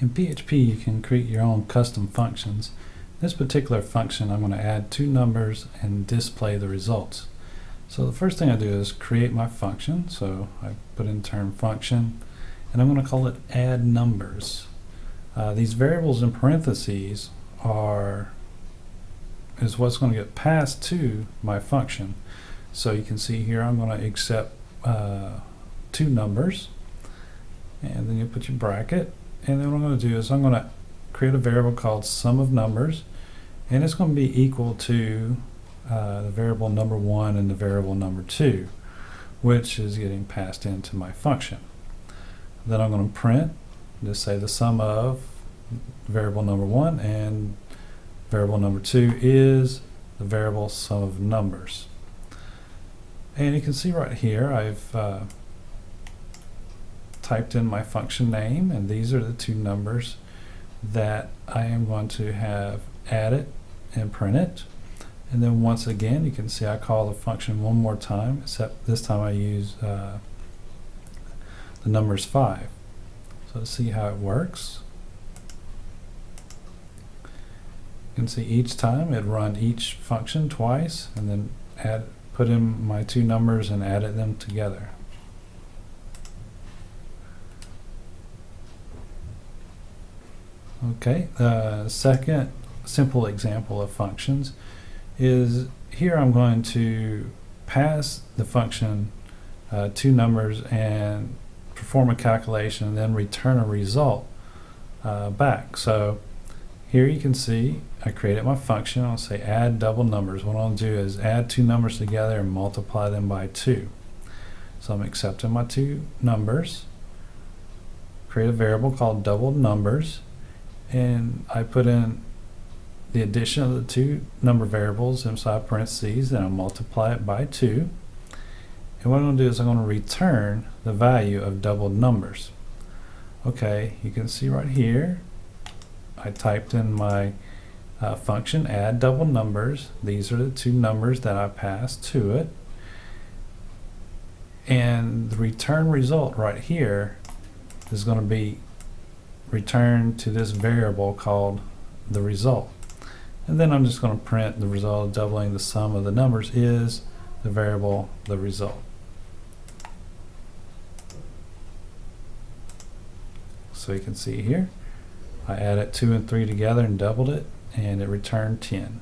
In PHP, you can create your own custom functions. This particular function, I'm going to add two numbers and display the results. So the first thing I do is create my function. So I put in term function, and I'm going to call it add numbers. These variables in parentheses is what's going to get passed to my function. So you can see here I'm going to accept two numbers, and then you put your bracket. And then what I'm going to do is I'm going to create a variable called sum of numbers, and it's going to be equal to the variable number 1 and the variable number 2, which is getting passed into my function. Then I'm going to print, just say the sum of variable number 1 and variable number 2 is the variable sum of numbers. And you can see right here I've typed in my function name, and these are the two numbers that I am going to have added and printed. And then once again, you can see I call the function one more time, except this time I use the numbers 5. So let's see how it works. You can see each time it run each function twice, and then put in my two numbers and added them together. Okay, the second simple example of functions is here I'm going to pass the function two numbers and perform a calculation and then return a result back. So here you can see I created my function. I'll say add double numbers. What I'll do is add two numbers together and multiply them by 2. So I'm accepting my two numbers, create a variable called double numbers, and I put in the addition of the two number variables inside parentheses, and I'll multiply it by 2. And what I'm going to do is I'm going to return the value of doubled numbers. Okay, you can see right here I typed in my function add double numbers. These are the two numbers that I passed to it, and the return result right here is going to be returned to this variable called the result. And then I'm just going to print the result of doubling the sum of the numbers is the variable the result. So you can see here I added 2 and 3 together and doubled it, and it returned 10.